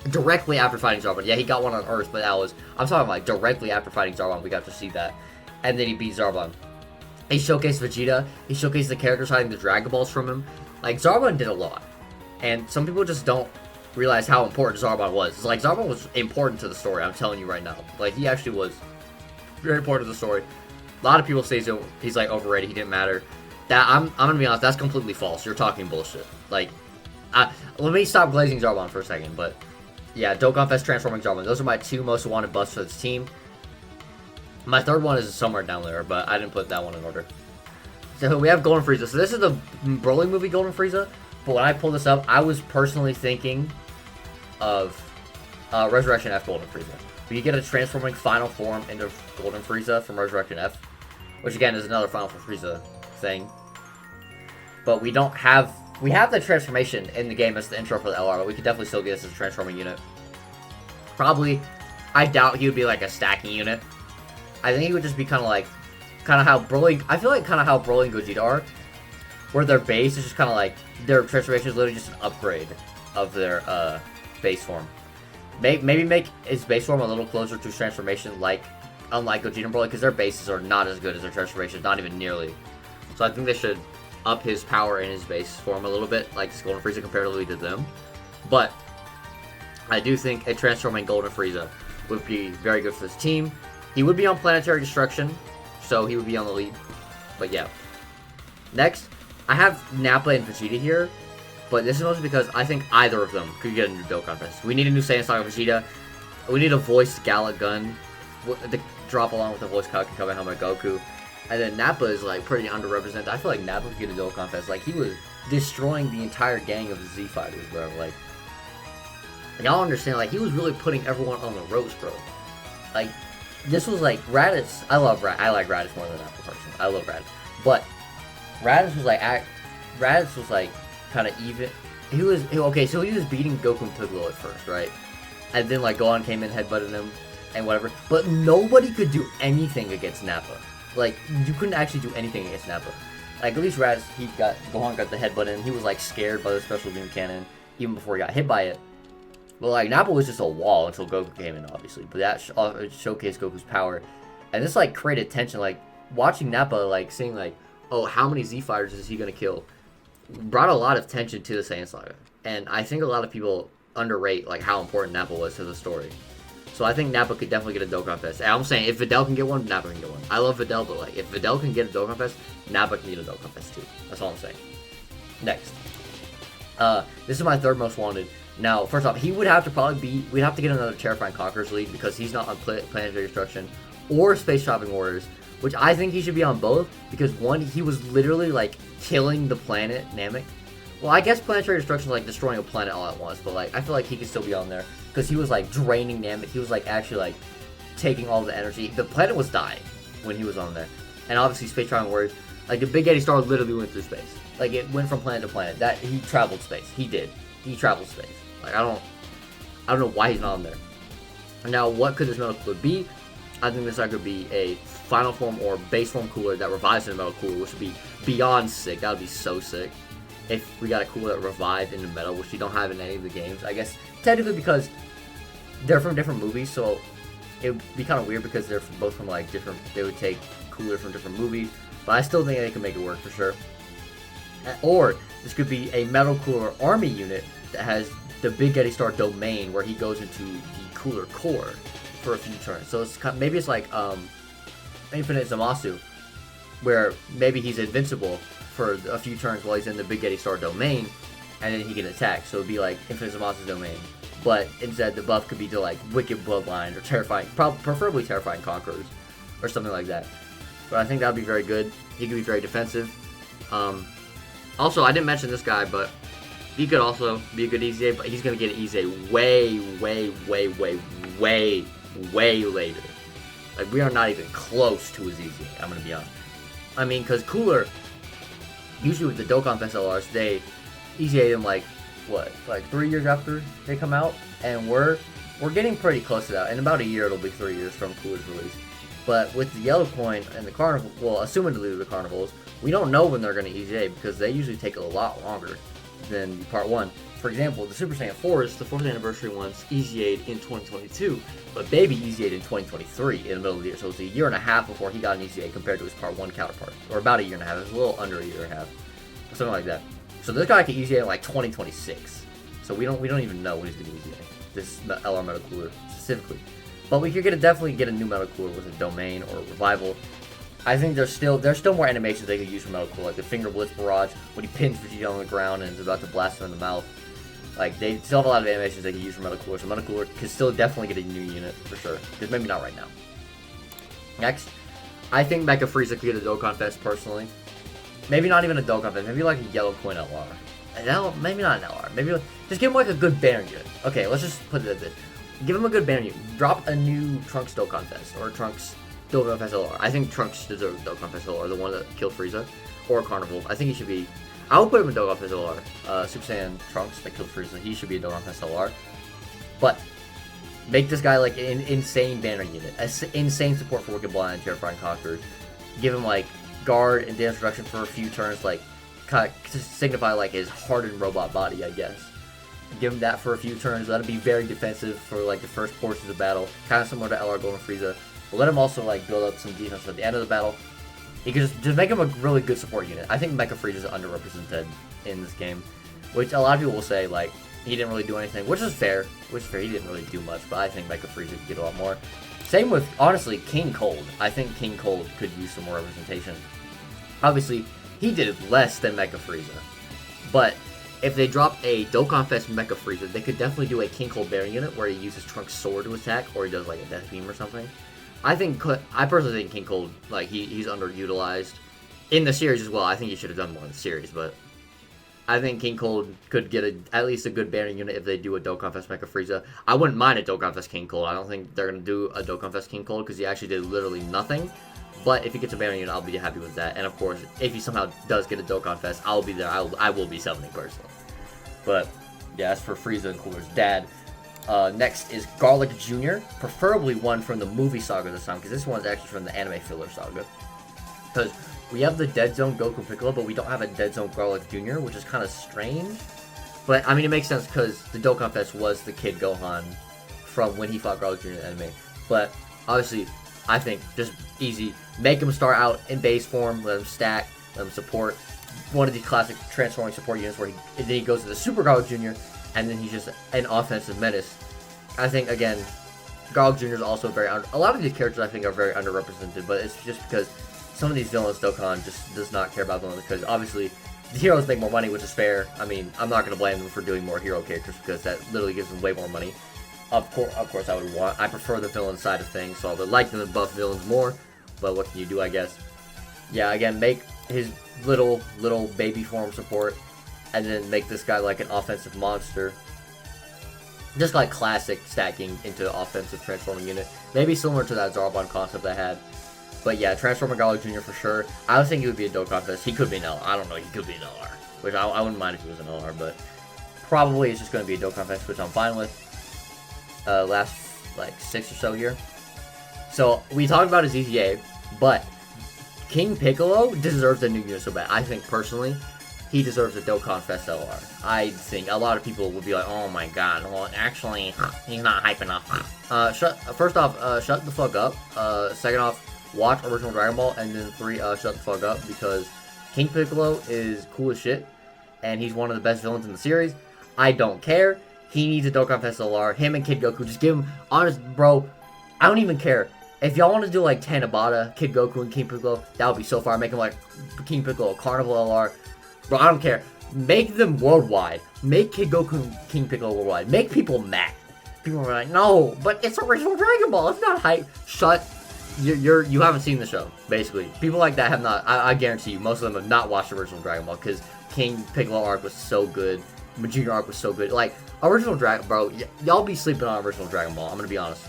[SPEAKER 1] directly after fighting Zarbon. Yeah, he got one on Earth, but I'm talking like directly after fighting Zarbon, we got to see that. And then he beat Zarbon. He showcased Vegeta. He showcased the characters hiding the Dragon Balls from him. Like, Zarbon did a lot. And some people just don't realize how important Zarbon was. It's like, Zarbon was important to the story, I'm telling you right now. Like, he actually was very important to the story. A lot of people say he's like overrated, he didn't matter. That I'm gonna be honest, that's completely false. You're talking bullshit. Like, let me stop glazing Zarbon for a second, but yeah, Dokkan Fest transforming Zarbon. Those are my two most wanted buffs for this team. My third one is somewhere down there, but I didn't put that one in order. So we have Golden Frieza. So this is the Broly movie Golden Frieza, but when I pulled this up, I was personally thinking of Resurrection F Golden Frieza. But you get a transforming final form into Golden Frieza from Resurrection F, which again is another Final Form Frieza thing. But we have the transformation in the game as the intro for the LR, but we could definitely still get this as a transforming unit. Probably, I doubt he would be like a stacking unit. I think he would just be kind of how Broly, I feel like kind of how Broly and Gogeta are, where their base is just kind of like, their transformation is literally just an upgrade of their base form. Maybe make his base form a little closer to his transformation, unlike Gogeta and Broly, because their bases are not as good as their transformations, not even nearly. So I think they should up his power in his base form a little bit, like Golden Frieza comparatively to them. But I do think a transforming Golden Frieza would be very good for this team. He would be on Planetary Destruction, so he would be on the lead. But yeah. Next, I have Nappa and Vegeta here, but this is mostly because I think either of them could get a new Dokkan Fest. We need a new Saiyan Saga Vegeta. We need a voiced Gallic Gun to drop along with the voiced Kamehameha Goku. And then Nappa is like pretty underrepresented. I feel like Nappa could get a Dokkan Fest. Like, he was destroying the entire gang of the Z Fighters, bro. Like, y'all understand, like, he was really putting everyone on the ropes, bro. Like, this was like Raditz. I like Raditz more than Nappa personally. I love Raditz. But Raditz was like kind of even. He was beating Goku and Piccolo at first, right? And then like Gohan came in, headbutted him. and whatever. But nobody could do anything against Nappa. Like, you couldn't actually do anything against Nappa. Like, at least Gohan got the headbutt in. He was, like, scared by the special beam cannon, even before he got hit by it. But, like, Nappa was just a wall until Goku came in, obviously. But that showcased Goku's power. And this, like, created tension. Like, watching Nappa, like, seeing, like, oh, how many Z fighters is he gonna kill? Brought a lot of tension to the Saiyan Saga. And I think a lot of people underrate, like, how important Nappa was to the story. So I think Nappa could definitely get a Dokkan Fest. And I'm saying, if Videl can get one, Nappa can get one. I love Videl, but, like, if Videl can get a Dokkan Fest, Nappa can get a Dokkan Fest, too. That's all I'm saying. Next. This is my third most wanted. Now, first off, he would have to we'd have to get another Terrifying Conquerors League, because he's not on Planetary Destruction or Space Shopping Warriors, which I think he should be on both, because one, he was literally, like, killing the planet, Namek. Well, I guess Planetary Destruction is, like, destroying a planet all at once, but, like, I feel like he could still be on there, because he was, like, draining Namek. He was, like, actually, like, taking all the energy. The planet was dying when he was on there. And obviously, Space Shopping Warriors, like, the Big Eddie Star literally went through space. Like, it went from planet to planet. That, he traveled space. He did. He traveled space. Like, I don't know why he's not on there. Now, what could this metal cooler be? I think this could be a final form or base form cooler that revives in a metal cooler, which would be beyond sick. That would be so sick. If we got a cooler that revived into metal, which you don't have in any of the games. I guess, technically, because they're from different movies, so it would be kind of weird because they're both from, like, different, they would take cooler from different movies, but I still think they can make it work for sure. Or, this could be a metal cooler army unit that has the Big Eddie Star domain, where he goes into the cooler core for a few turns. So it's kind of, maybe it's like Infinite Zamasu, where maybe he's invincible for a few turns while he's in the Big Eddie Star domain, and then he can attack. So it'd be like Infinite Zamasu's domain, but instead the buff could be to, like, Wicked Bloodline or Terrifying, preferably Terrifying Conquerors or something like that. But I think that would be very good. He could be very defensive. Also, I didn't mention this guy, but he could also be a good EZA, but he's going to get an EZA way later. Like, we are not even close to his EZA, I'm going to be honest. I mean, because Cooler, usually with the Dokkan Fest LRs, they EZA them, like, what, like 3 years after they come out? And we're getting pretty close to that. In about a year, it'll be 3 years from Cooler's release. But with the Yellow Coin and the Carnival, well, assumedly the Carnivals, we don't know when they're going to EZA, because they usually take a lot longer than Part 1. For example, the Super Saiyan 4s, the 4th anniversary ones, EZA'd in 2022, but Baby EZA'd in 2023 in the middle of the year, so it was a year and a half before he got an EZA compared to his Part 1 counterpart. Or about a year and a half, it was a little under a year and a half, something like that. So this guy can EZA in, like, 2026, so we don't even know when he's going to EZA, this LR Metal Cooler specifically. But we could definitely get a new Metal Cooler with a Domain or a Revival. I think there's still more animations they could use for Metal Cooler, like the Finger Blitz Barrage, when he pins Vegeta on the ground and is about to blast him in the mouth. Like, they still have a lot of animations they could use for Metal Cooler, so Metal Cooler could still definitely get a new unit, for sure. Because maybe not right now. Next, I think Mecha Frieza could get a Dokkan Fest, personally. Maybe not even a Dokkan Fest, maybe like a Yellow Coin LR. Maybe not an LR, maybe just give him like a good banner unit. Okay, let's just put it at this. Give him a good banner unit. Drop a new Trunks Dokkan Fest, or Trunks Dokkan Fest LR. I think Trunks deserves Dokkan Fest LR, the one that killed Frieza, or Carnival. I think he should be. I would put him in Dokkan Fest LR. Super Saiyan Trunks that killed Frieza, he should be a Dokkan Fest LR. But make this guy like an insane banner unit, insane support for Wicked Bloodline and Terrifying Conquerors. Give him like guard and dance reduction for a few turns, like kind of to signify like his hardened robot body, I guess. Give him that for a few turns. Let him be very defensive for like the first portions of the battle, kind of similar to LR Golden Frieza. But let him also like build up some defense at the end of the battle. You can just make him a really good support unit. I think Mecha Frieza is underrepresented in this game, which a lot of people will say like he didn't really do anything, which is fair. He didn't really do much, but I think Mecha Frieza could get a lot more. Same with, honestly, King Cold. I think King Cold could use some more representation. Obviously, he did less than Mecha Frieza, but if they drop a Dokkan Fest Mecha Frieza, they could definitely do a King Cold Bear unit where he uses Trunks' sword to attack, or he does like a Death Beam or something. I personally think King Cold, like, he's underutilized in the series as well. I think he should have done more in the series, but I think King Cold could get at least a good banner unit if they do a Dokkan Fest Mecha Frieza. I wouldn't mind a Dokkan Fest King Cold. I don't think they're going to do a Dokkan Fest King Cold because he actually did literally nothing. But if he gets a banner unit, I'll be happy with that. And of course, if he somehow does get a Dokkan Fest, I'll be there. I will be summoning personally. But yeah, as for Frieza and Cooler's dad, Next is Garlic Jr., preferably one from the movie saga this time, because this one's actually from the anime filler saga. Because we have the Dead Zone Goku Piccolo, but we don't have a Dead Zone Garlic Jr., which is kind of strange. But, I mean, it makes sense because the Dokkan Fest was the Kid Gohan from when he fought Garlic Jr. in the anime. But, obviously, I think just easy. Make him start out in base form, let him stack, let him support one of these classic transforming support units where then he goes to the Super Garlic Jr., and then he's just an offensive menace. I think, again, Garlic Jr. is also a lot of these characters I think are very underrepresented, but it's just because some of these villains, Dokkan just does not care about villains, because obviously the heroes make more money, which is fair. I mean, I'm not going to blame them for doing more hero characters, because that literally gives them way more money. Of course I prefer the villain side of things, so I would like them to buff villains more, but what can you do, I guess. Yeah, again, make his little baby form support, and then make this guy like an offensive monster. Just like classic stacking into offensive transforming unit. Maybe similar to that Zarbon concept I had. But yeah, Transformer Garlic Jr. for sure. I would think he would be a Dokkan Fest. He could be an LR. I don't know, he could be an LR. Which I wouldn't mind if he was an LR, but probably it's just going to be a Dokkan Fest, which I'm fine with. Last like 6 or so here. So we talked about his EZA, but King Piccolo deserves a new unit so bad. I think personally, he deserves a Dokkan Fest LR. I think a lot of people would be like, oh my god, well actually, he's not hype enough. First off, shut the fuck up. Second off, watch original Dragon Ball, and then 3, shut the fuck up, because King Piccolo is cool as shit, and he's one of the best villains in the series. I don't care. He needs a Dokkan Fest LR. Him and Kid Goku, just give him, honest, bro, I don't even care. If y'all want to do like Tanabata, Kid Goku, and King Piccolo, that would be so far. Make him like King Piccolo, a Carnival LR. Bro, I don't care. Make them worldwide. Make Kid Goku and King Piccolo worldwide. Make people mad. People are like, no, but it's original Dragon Ball. It's not hype. Shut. You haven't seen the show, basically. People like that have not. I guarantee you, most of them have not watched the original Dragon Ball, because King Piccolo arc was so good. Junior arc was so good. Like, original Dragon, bro, y'all be sleeping on original Dragon Ball. I'm gonna be honest.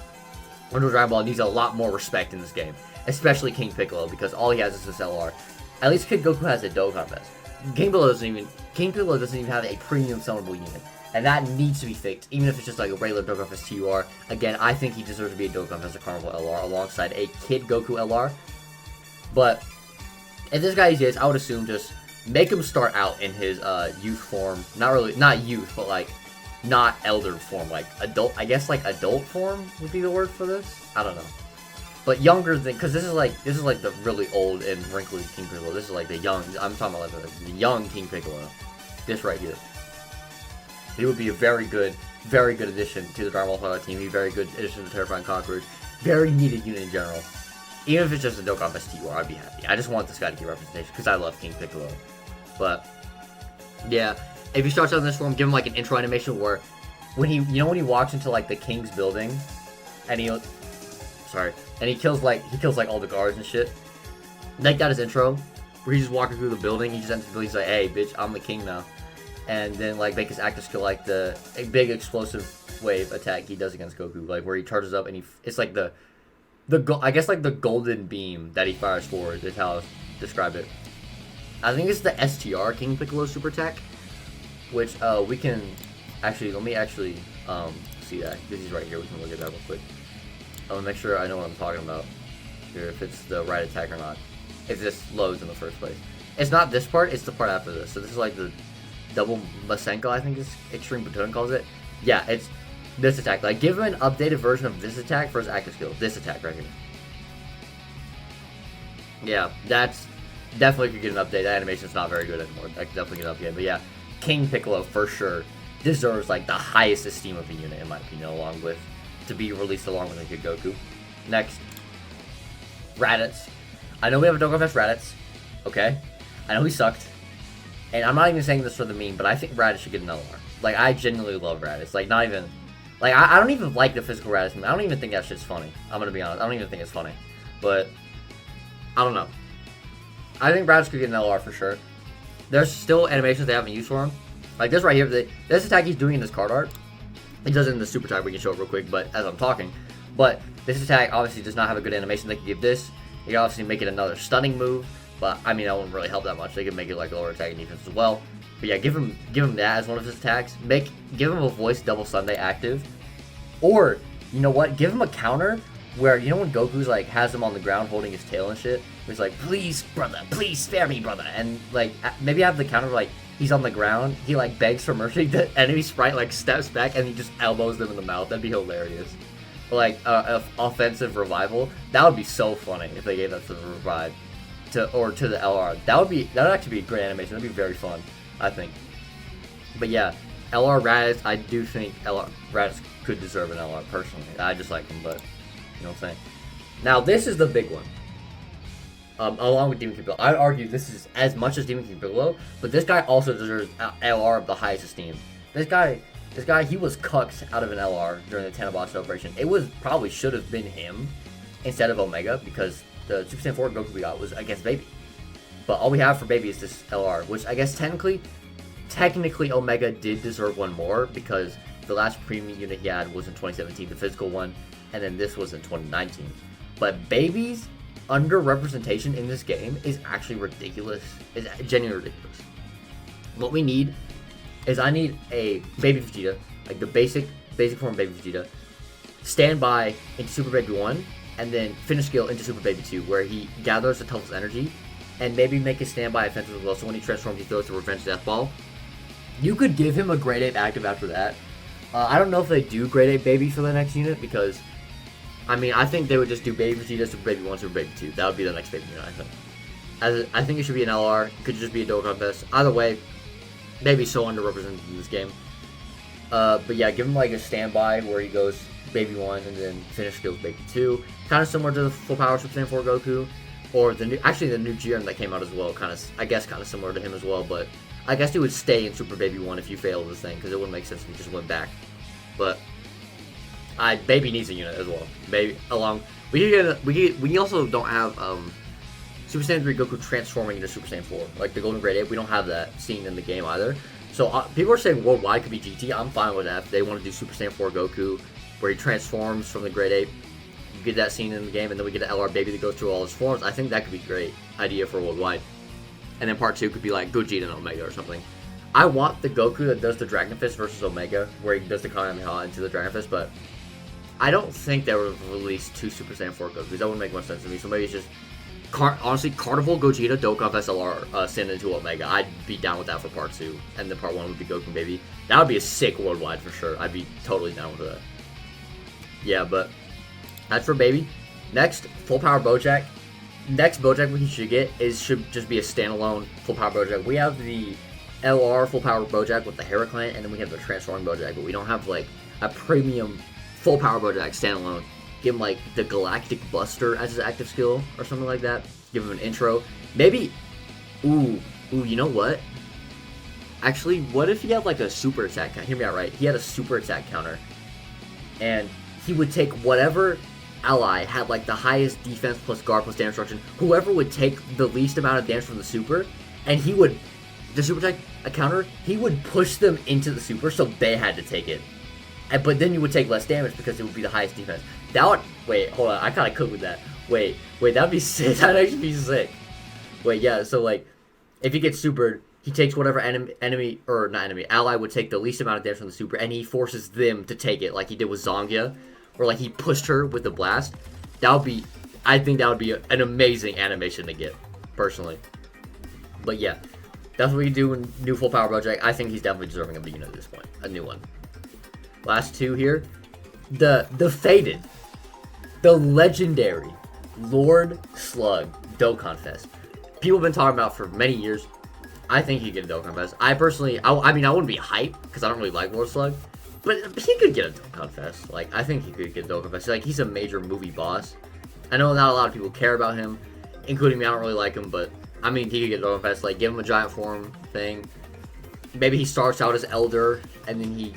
[SPEAKER 1] Original Dragon Ball needs a lot more respect in this game, especially King Piccolo, because all he has is this LR. At least Kid Goku has a Dokkan Fest. King Piccolo doesn't even have a premium summonable unit, and that needs to be fixed, even if it's just like a regular Dokkan Fest TUR. Again, I think he deserves to be a Dokkan Fest or Carnival LR alongside a Kid Goku LR. But if this guy is, I would assume just make him start out in his youth form. Not youth, but like not elder form, like adult. I guess like adult form would be the word for this. I don't know. But younger than, because this is like the really old and wrinkly King Piccolo. This is like the young. I'm talking about like the young King Piccolo. This right here. He would be a very good addition to the Dragon Ball team. He'd be a very good addition to Terrifying Conquerors. Very needed unit in general. Even if it's just a Dokkan Fest TUR, I'd be happy. I just want this guy to get representation because I love King Piccolo. But yeah, if he starts out in this form, give him like an intro animation where when he walks into like the king's building, and he kills like all the guards and shit. Make that his intro, where he's just walking through the building. He just enters the building. He's like, "Hey, bitch, I'm the king now." And then like make his active skill like a big explosive wave attack he does against Goku, like where he charges up and it's like I guess like the golden beam that he fires forward is how I describe it. I think it's the STR King Piccolo super attack, which we can actually let me see that because he's right here. We can look at that real quick. I'll make sure I know what I'm talking about here, if it's the right attack or not. If this loads in the first place. It's not this part, it's the part after this. So this is like the double Masenko, I think is Extreme Baton calls it. Yeah, it's this attack. Like, give him an updated version of this attack for his active skill. This attack right here. Yeah, that's definitely could get an update. That animation's not very good anymore. I could definitely get an update. But yeah, King Piccolo for sure deserves like the highest esteem of a unit in my opinion, along with to be released along with Kid Goku. Next, Raditz. I know we have a Dokkan Fest Raditz. Okay, I know he sucked, and I'm not even saying this for the meme, but I think Raditz should get an LR. Like, I genuinely love Raditz. Like, not even like I don't even like the physical Raditz meme. I don't even think that shit's funny. I'm gonna be honest. I don't even think it's funny, but I don't know. I think Raditz could get an LR for sure. There's still animations they haven't used for him. Like this right here, this attack he's doing in this card art. He does it in the super attack, we can show it real quick, but as I'm talking. But this attack obviously does not have a good animation. They could give this. They could obviously make it another stunning move, but I mean that wouldn't really help that much. They could make it like a lower attack and defense as well. But yeah, give him that as one of his attacks. Give him a voice double Sunday active, Or, you know what? Give him a counter where, you know when Goku's like has him on the ground holding his tail and shit? He's like, please, brother, please spare me, brother. And like, maybe have the counter like, he's on the ground, he like begs for mercy, the enemy sprite like steps back and he just elbows them in the mouth. That'd be hilarious. Like, offensive revival. That would be so funny if they gave that to the revive. Or to the LR. That would actually be a great animation. That'd be very fun, I think. But yeah, LR Raditz, I do think LR Raditz could deserve an LR personally. I just like him, but you know what I'm saying. Now this is the big one. Along with Demon King Piccolo, I'd argue this is as much as Demon King Piccolo, but this guy also deserves LR of the highest esteem. This guy, he was cucked out of an LR during the Tanabosh celebration. It probably should have been him instead of Omega, because the Super Saiyan 4 Goku we got was against Baby. But all we have for Baby is this LR, which I guess technically Omega did deserve one more, because the last premium unit he had was in 2017, the physical one, and then this was in 2019. But Baby's underrepresentation in this game is actually ridiculous. It's genuinely ridiculous. What we need is, I need a Baby Vegeta, like the basic form of Baby Vegeta, standby into Super Baby 1, and then finish skill into Super Baby 2, where he gathers the toughest energy, and maybe make his standby offensive as well, so when he transforms, he throws the Revenge Death Ball. You could give him a Grade 8 active after that. I don't know if they do Grade 8 Baby for the next unit, because, I mean, I think they would just do Baby Vegeta, Super Baby 1, Super Baby 2. That would be the next Baby unit, I think. I think it should be an LR. It could just be a Dokkan Fest. Either way, Baby's so underrepresented in this game. But yeah, give him like a standby where he goes Baby 1 and then finish skills Baby 2. Kind of similar to the full power Super Saiyan 4 Goku. Or the new Jiren that came out as well. I guess kind of similar to him as well. But I guess he would stay in Super Baby 1 if you fail this thing, because it wouldn't make sense if he just went back. But Baby needs a unit as well. Baby we also don't have Super Saiyan 3 Goku transforming into Super Saiyan 4. Like the Golden Grade 8, we don't have that scene in the game either. So people are saying worldwide could be GT. I'm fine with that. If they want to do Super Saiyan 4 Goku, where he transforms from the Grade 8, you get that scene in the game, and then we get an LR Baby that goes through all his forms. I think that could be a great idea for worldwide. And then part 2 could be like Gogeta and Omega or something. I want the Goku that does the Dragon Fist versus Omega, where he does the Kamehameha into the Dragon Fist, but I don't think they would release 2 Super Saiyan 4 Gokus. That wouldn't make much sense to me. So maybe it's just honestly, Carnival Gogeta Dokkan SLR send into Omega. I'd be down with that for part 2, and then part 1 would be Goku Baby. That would be a sick worldwide for sure. I'd be totally down with that. Yeah, but that's for Baby. Next, Full Power Bojack. Next Bojack we should get should just be a standalone Full Power Bojack. We have the LR Full Power Bojack with the Heraclan, and then we have the Transforming Bojack, but we don't have like a premium Full Power Bojack standalone. Give him like the Galactic Buster as his active skill or something like that. Give him an intro. Maybe, you know what? Actually, what if he had like a super attack counter? Hear me out, right? He had a super attack counter, and he would take whatever ally had like the highest defense plus guard plus damage reduction. Whoever would take the least amount of damage from the super, and he would, the super attack counter, he would push them into the super, so they had to take it. But then you would take less damage because it would be the highest defense. That would, wait, hold on, I kind of cook with that. Wait, that'd be sick. That'd actually be sick. Wait, yeah, so like, if he gets supered, he takes whatever ally would take the least amount of damage from the super, and he forces them to take it, like he did with Zongia, or like he pushed her with the blast. I think that would be an amazing animation to get, personally. But yeah, that's what we do in new Full Power Bojack. I think he's definitely deserving of a unit at this point, a new one. Last two here, the faded, the legendary Lord Slug Dokkan Fest. People have been talking about for many years. I think he could get a Dokkan Fest. I personally, I mean, I wouldn't be hyped because I don't really like Lord Slug, but he could get a Dokkan Fest. Like, I think he could get a Dokkan Fest. Like, he's a major movie boss. I know not a lot of people care about him, including me. I don't really like him, but I mean, he could get a Dokkan Fest. Like, give him a giant form thing. Maybe he starts out as Elder, and then he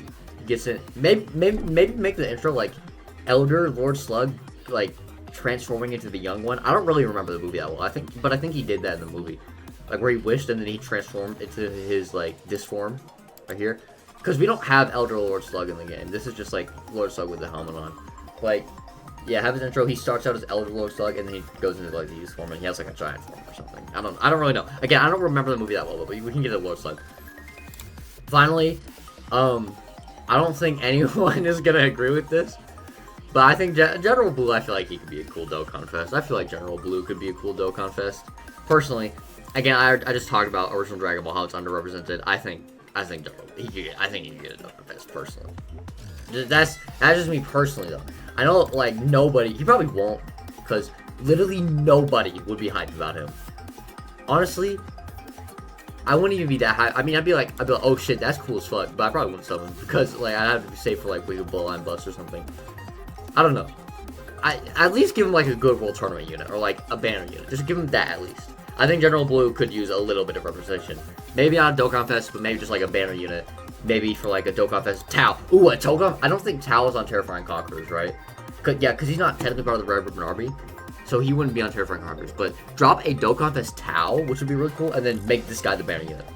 [SPEAKER 1] gets it. Maybe make the intro like Elder Lord Slug, like transforming into the young one. I don't really remember the movie that well. I think he did that in the movie, like where he wished and then he transformed into his like this form right here. Because we don't have Elder Lord Slug in the game. This is just like Lord Slug with the helmet on. Like, yeah, have his intro. He starts out as Elder Lord Slug and then he goes into like the youth form and he has like a giant form or something. I don't really know. Again, I don't remember the movie that well, but we can get a Lord Slug. Finally, I don't think anyone is gonna agree with this, but I think General Blue, I feel like he could be a cool Dokkan Fest. I feel like General Blue could be a cool Dokkan Fest. Personally, again, I just talked about original Dragon Ball, how it's underrepresented. I think General, he could get a Dokkan Fest personally. That's just me personally though. I know like nobody, he probably won't, because literally nobody would be hyped about him. Honestly, I wouldn't even be that hyped. I mean, I'd be like, oh shit, that's cool as fuck, but I probably wouldn't sub him because like I'd have to be safe for like Wiggle Bloodline Bust or something. I don't know. I at least give him like a good World Tournament unit or like a banner unit. Just give him that at least. I think General Blue could use a little bit of representation. Maybe not a Dokkan Fest, but maybe just like a banner unit. Maybe for like a Dokkan Fest. Tau. Ooh, a Dokkan. I don't think Tau is on Terrifying Conquerors, right? Because he's not technically part of the Red Ribbon Army. So he wouldn't be on Terrifying Conquerors. But drop a Dokkan Fest Tau, which would be really cool, and then make this guy the banner unit.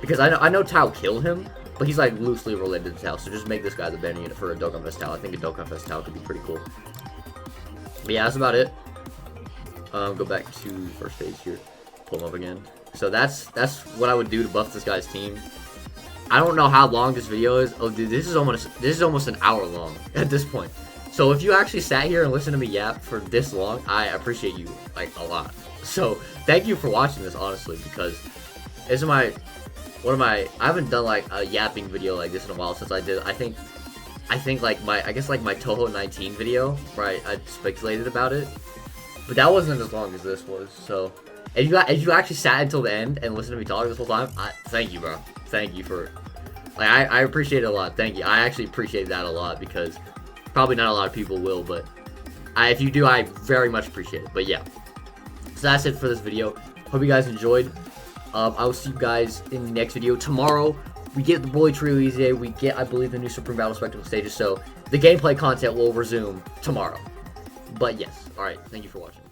[SPEAKER 1] Because I know Tau killed him, but he's like loosely related to Tau. So just make this guy the banner unit for a Dokkan Fest Tau. I think a Dokkan Fest Tau could be pretty cool. But yeah, that's about it. Go back to first page here. Pull him up again. So that's what I would do to buff this guy's team. I don't know how long this video is. Oh, dude, this is almost an hour long at this point. So if you actually sat here and listened to me yap for this long, I appreciate you like a lot. So thank you for watching this, honestly, because this is I haven't done like a yapping video like this in a while since I did. I think like my touhou 19 video where I speculated about it, but that wasn't as long as this was. So if you actually sat until the end and listened to me talk this whole time, thank you, bro. Thank you for like I appreciate it a lot. Thank you. I actually appreciate that a lot because probably not a lot of people will, but if you do, I very much appreciate it. But yeah, so that's it for this video. Hope you guys enjoyed. I will see you guys in the next video. Tomorrow, we get the Bully Trio Easy. We get, I believe, the new Supreme Battle Spectacle stages. So the gameplay content will resume tomorrow. But yes, alright, thank you for watching.